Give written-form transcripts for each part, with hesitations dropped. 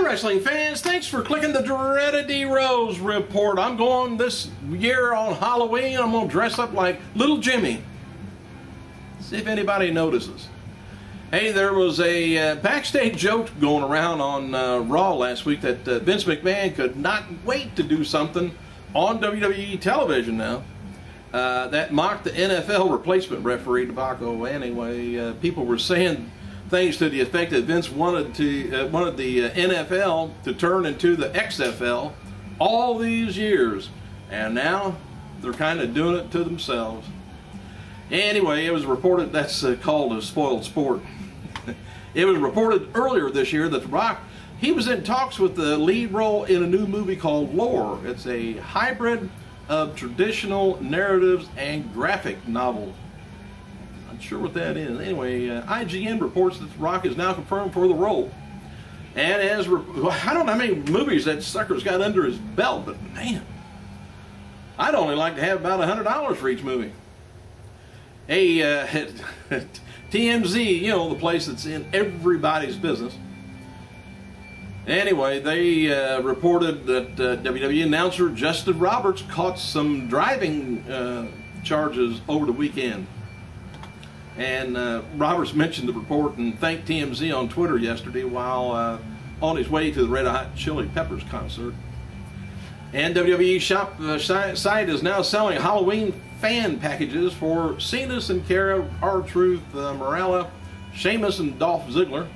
wrestling fans, thanks for clicking the dreaded D-Rose report. I'm going this year on Halloween. I'm going to dress up like Little Jimmy. See if anybody notices. Hey, there was a backstage joke going around on Raw last week that Vince McMahon could not wait to do something on WWE television now that mocked the NFL replacement referee debacle. Anyway, people were saying things to the effect that Vince wanted the NFL to turn into the XFL all these years, and now they're kind of doing it to themselves. Anyway, it was reported that's called a spoiled sport. It was reported earlier this year that The Rock, he was in talks with the lead role in a new movie called Lore. It's a hybrid of traditional narratives and graphic novel. Not sure what that is. Anyway, IGN reports that The Rock is now confirmed for the role. And as I don't know how many movies that sucker's got under his belt, but man, I'd only like to have about $100 for each movie. Hey, TMZ, you know, the place that's in everybody's business. Anyway, they reported that WWE announcer Justin Roberts caught some driving charges over the weekend. And Roberts mentioned the report and thanked TMZ on Twitter yesterday while on his way to the Red Hot Chili Peppers concert. And WWE shop site is now selling Halloween fan packages for Cena and Cara, R-Truth, Morella, Sheamus, and Dolph Ziggler.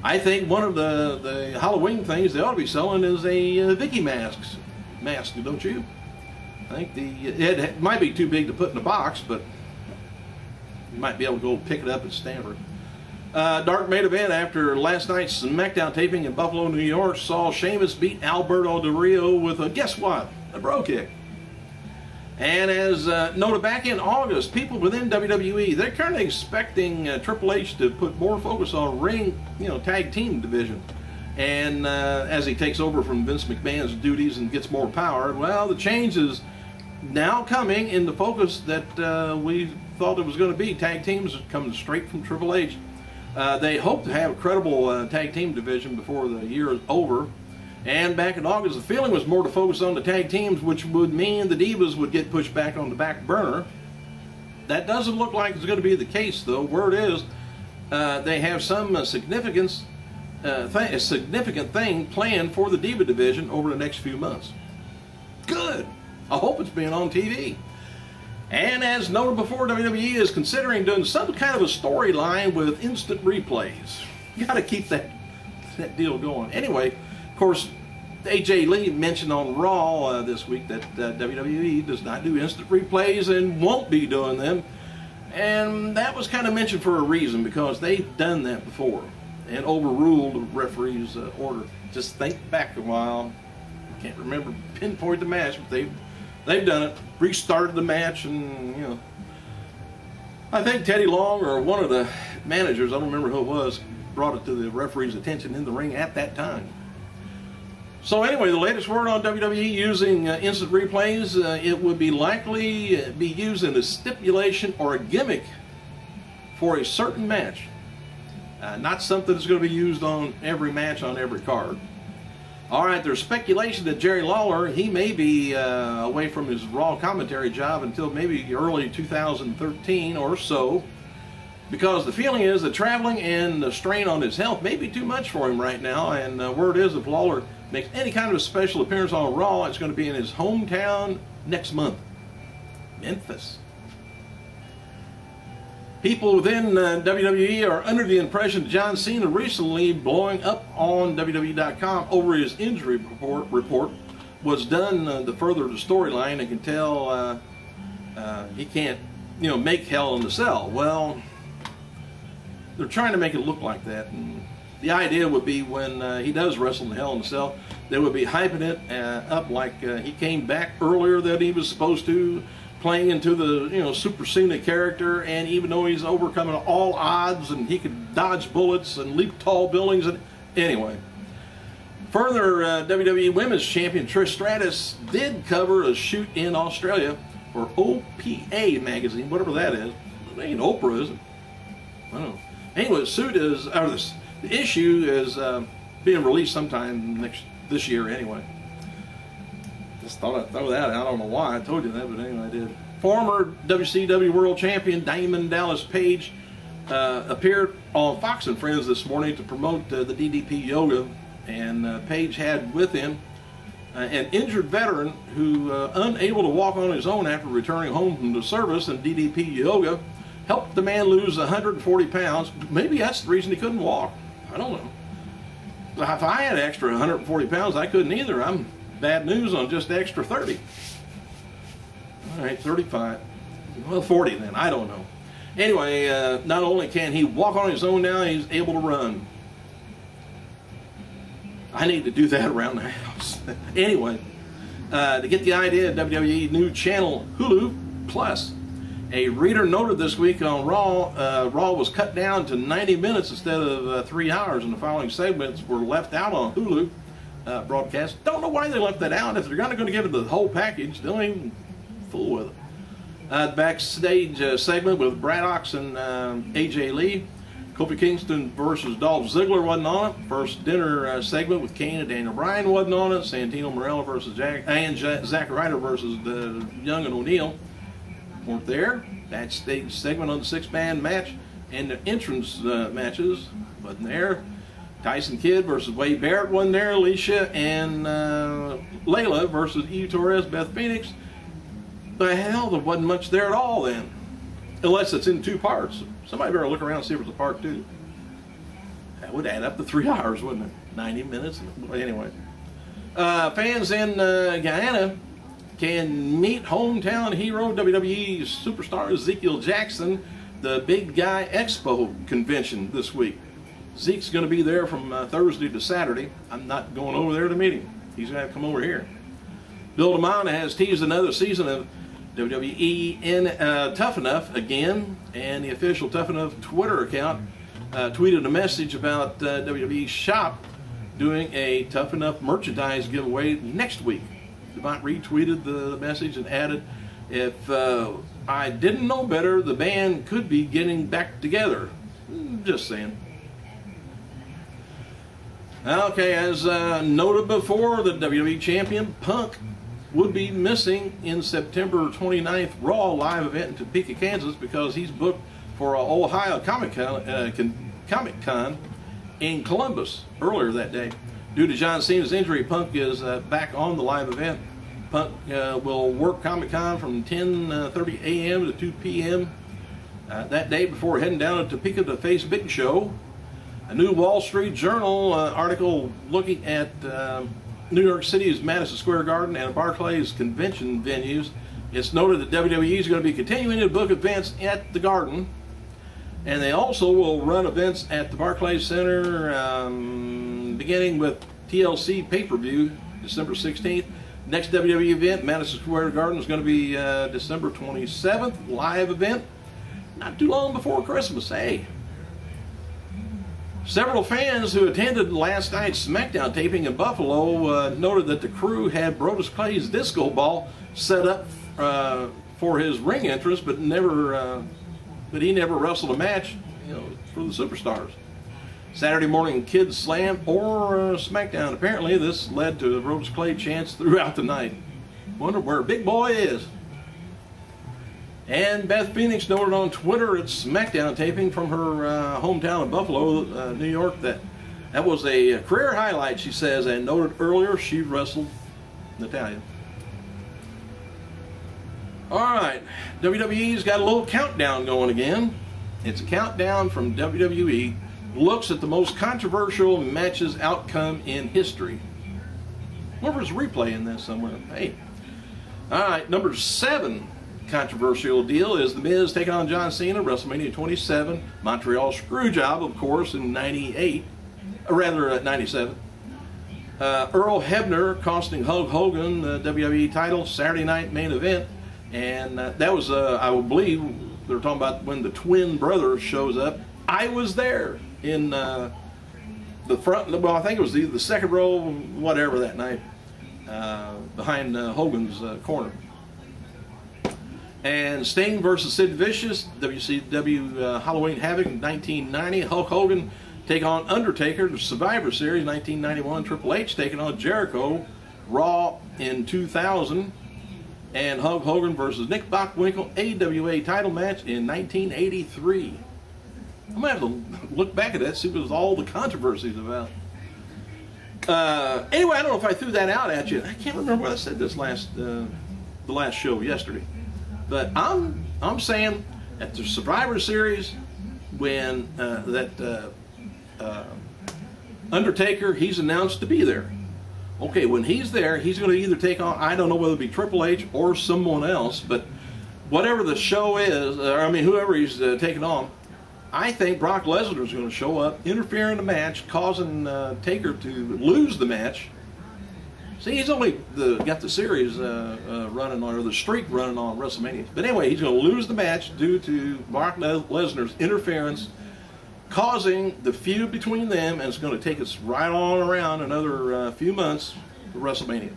I think one of the Halloween things they ought to be selling is a Vicky mask, don't you? I think it might be too big to put in a box, but you might be able to go pick it up at Stanford. Dark main event after last night's SmackDown taping in Buffalo, New York, saw Sheamus beat Alberto Del Rio with a, guess what, a bro kick. And as noted back in August, people within WWE, they're kind of expecting Triple H to put more focus on ring, tag team division. And as he takes over from Vince McMahon's duties and gets more power, well, the change is now coming in the focus that we thought it was going to be. Tag teams coming straight from Triple H. They hope to have a credible tag team division before the year is over. And back in August, the feeling was more to focus on the tag teams, which would mean the Divas would get pushed back on the back burner. That doesn't look like it's going to be the case, though. Word is they have some significant thing planned for the Diva division over the next few months. Good. I hope it's being on TV. And as noted before, WWE is considering doing some kind of a storyline with instant replays. You got to keep that deal going. Anyway, of course, AJ Lee mentioned on Raw this week that WWE does not do instant replays and won't be doing them. And that was kind of mentioned for a reason, because they've done that before and overruled the referee's order. Just think back a while. I can't remember pinpoint the match, but they've done it. Restarted the match, and I think Teddy Long or one of the managers, I don't remember who it was, brought it to the referee's attention in the ring at that time. So anyway, the latest word on WWE using instant replays, it would be likely be used in a stipulation or a gimmick for a certain match. Not something that's going to be used on every match on every card. All right, there's speculation that Jerry Lawler, he may be away from his Raw commentary job until maybe early 2013 or so, because the feeling is that traveling and the strain on his health may be too much for him right now, and word is if Lawler makes any kind of a special appearance on Raw, it's going to be in his hometown next month, Memphis. People within WWE are under the impression that John Cena recently blowing up on WWE.com over his injury report was done to further the storyline and can tell he can't, make Hell in the Cell. Well, they're trying to make it look like that. And the idea would be when he does wrestle in Hell in the Cell, they would be hyping it up like he came back earlier than he was supposed to, playing into the Super Cena character, and even though he's overcoming all odds and he could dodge bullets and leap tall buildings, and anyway. Further, WWE Women's Champion Trish Stratus did cover a shoot in Australia for OPA magazine, whatever that is. It ain't Oprah, is it? I don't know. Anyway, the issue is being released sometime this year anyway. Just thought I'd throw that out. I don't know why I told you that, but anyway, I did. Former WCW World Champion Diamond Dallas Page appeared on Fox and Friends this morning to promote the DDP Yoga, and Page had with him an injured veteran who, unable to walk on his own after returning home from the service, and DDP Yoga helped the man lose 140 pounds. Maybe that's the reason he couldn't walk. I don't know. If I had extra 140 pounds, I couldn't either. I'm bad news on just extra 30. All right, 35. Well, 40 then. I don't know. Anyway, not only can he walk on his own now, he's able to run. I need to do that around the house. Anyway, to get the idea, WWE new channel HULU Plus. A reader noted this week on Raw, Raw was cut down to 90 minutes instead of 3 hours, and the following segments were left out on HULU broadcast. Don't know why they left that out. If they're going to give it the whole package, don't even fool with it. Backstage segment with Braddox and AJ Lee. Kofi Kingston versus Dolph Ziggler wasn't on it. First dinner segment with Kane and Daniel Bryan wasn't on it. Santino Marella versus Zack Ryder versus Young and O'Neal weren't there. Backstage segment on the six-man match and the entrance matches wasn't there. Tyson Kidd versus Wade Barrett wasn't there. Alicia and Layla versus Eve Torres, Beth Phoenix. The hell, there wasn't much there at all then. Unless it's in 2 parts. Somebody better look around and see if it's a part 2. That would add up to 3 hours, wouldn't it? 90 minutes. Anyway. Fans in Guyana can meet hometown hero WWE superstar Ezekiel Jackson, the Big Guy Expo convention this week. Zeke's going to be there from Thursday to Saturday. I'm not going over there to meet him. He's going to have to come over here. Bill DeMond has teased another season of WWE in Tough Enough again, and the official Tough Enough Twitter account tweeted a message about WWE Shop doing a Tough Enough merchandise giveaway next week. DeMont retweeted the message and added, "If I didn't know better, the band could be getting back together." Just saying. Okay, as noted before, the WWE Champion Punk would be missing in September 29th Raw live event in Topeka, Kansas, because he's booked for Ohio Comic Con in Columbus earlier that day. Due to John Cena's injury, Punk is back on the live event. Punk will work Comic Con from 10:30 a.m. to 2 p.m. That day before heading down to Topeka to face Big Show. A new Wall Street Journal article looking at New York City's Madison Square Garden and Barclays convention venues. It's noted that WWE is going to be continuing to book events at the Garden, and they also will run events at the Barclays Center, beginning with TLC pay-per-view December 16th. Next WWE event, Madison Square Garden, is going to be December 27th, live event, not too long before Christmas. Hey. Several fans who attended last night's SmackDown taping in Buffalo noted that the crew had Brodus Clay's disco ball set up for his ring entrance, but he never wrestled a match, for the superstars. Saturday morning Kids Slam or SmackDown. Apparently, this led to Brodus Clay chants throughout the night. Wonder where Big Boy is. And Beth Phoenix noted on Twitter at SmackDown taping from her hometown of Buffalo, New York, that was a career highlight, she says, and noted earlier she wrestled Natalya. All right, WWE's got a little countdown going again. It's a countdown from WWE. Looks at the most controversial matches outcome in history. I wonder if there's a replay in this somewhere. Hey. All right, number 7. Controversial deal is The Miz taking on John Cena, WrestleMania 27, Montreal Screwjob, of course, in 97. Earl Hebner costing Hulk Hogan the WWE title, Saturday night main event, and that was, I would believe, they were talking about when the twin brother shows up. I was there in the front, well, I think it was the second row, whatever, that night, behind Hogan's corner. And Sting versus Sid Vicious, WCW Halloween Havoc in 1990. Hulk Hogan take on Undertaker, the Survivor Series 1991. Triple H taking on Jericho, Raw in 2000. And Hulk Hogan versus Nick Bockwinkel, AWA title match in 1983. I'm going to have to look back at that, see what was all the controversies about. Anyway, I don't know if I threw that out at you. I can't remember what I said this the last show yesterday. But I'm saying at the Survivor Series, when Undertaker, he's announced to be there. Okay, when he's there, he's going to either take on, I don't know whether it be Triple H or someone else, but whatever the show is, whoever he's taking on, I think Brock Lesnar is going to show up, interfere in the match, causing Taker to lose the match. See, he's only got the series running on, or the streak running on WrestleMania. But anyway, he's going to lose the match due to Brock Lesnar's interference, causing the feud between them, and it's going to take us right on around another few months for WrestleMania.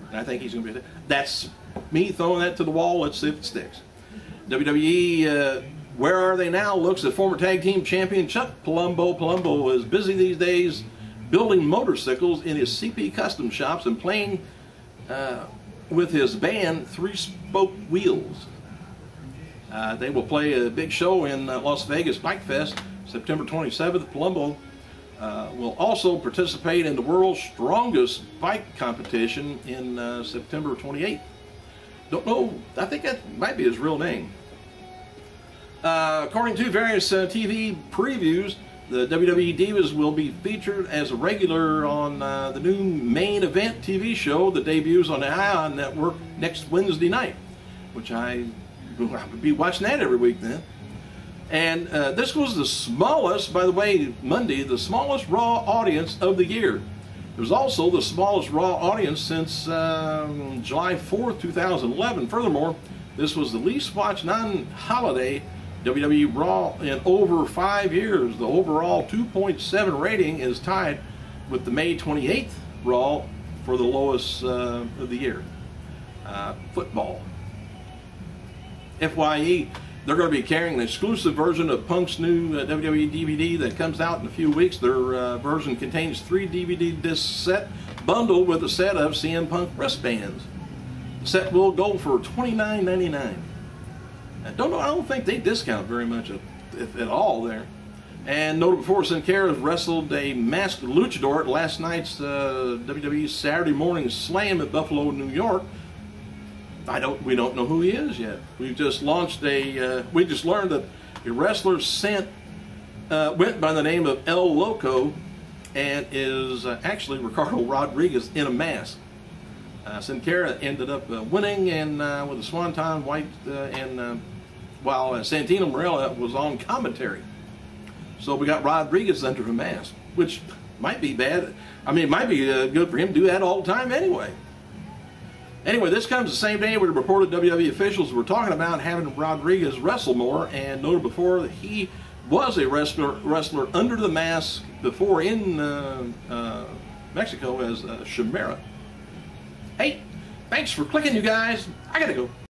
And I think he's going to be there. That's me throwing that to the wall. Let's see if it sticks. WWE, where are they now? Looks at former tag team champion Chuck Palumbo. Palumbo is busy these days building motorcycles in his CP custom shops and playing with his band Three Spoke Wheels. They will play a big show in Las Vegas Bike Fest September 27th. Palumbo will also participate in the world's strongest bike competition in September 28th. Don't know, I think that might be his real name. According to various TV previews, the WWE Divas will be featured as a regular on the new Main Event TV show that debuts on the ION Network next Wednesday night, which I will be watching that every week then. And this was the smallest, by the way, Monday, the smallest Raw audience of the year. It was also the smallest Raw audience since July 4th, 2011. Furthermore, this was the least watched non-holiday WWE Raw in over 5 years. The overall 2.7 rating is tied with the May 28th Raw for the lowest of the year. Football. FYE, they're going to be carrying an exclusive version of Punk's new WWE DVD that comes out in a few weeks. Their version contains 3 DVD disc set bundled with a set of CM Punk wristbands. The set will go for $29.99. I don't think they discount very much at all there. And noted before, Sin Cara wrestled a masked luchador at last night's WWE Saturday Morning Slam at Buffalo, New York. We don't know who he is yet. We've just launched we just learned that a wrestler went by the name of El Loco and is actually Ricardo Rodriguez in a mask. Sin Cara ended up winning and with a swanton white while Santino Marella was on commentary. So we got Rodriguez under a mask, which might be bad. It might be good for him to do that all the time anyway. Anyway, this comes the same day we reported WWE officials were talking about having Rodriguez wrestle more, and noted before that he was a wrestler under the mask before in Mexico as Chimera. Hey, thanks for clicking, you guys. I gotta go.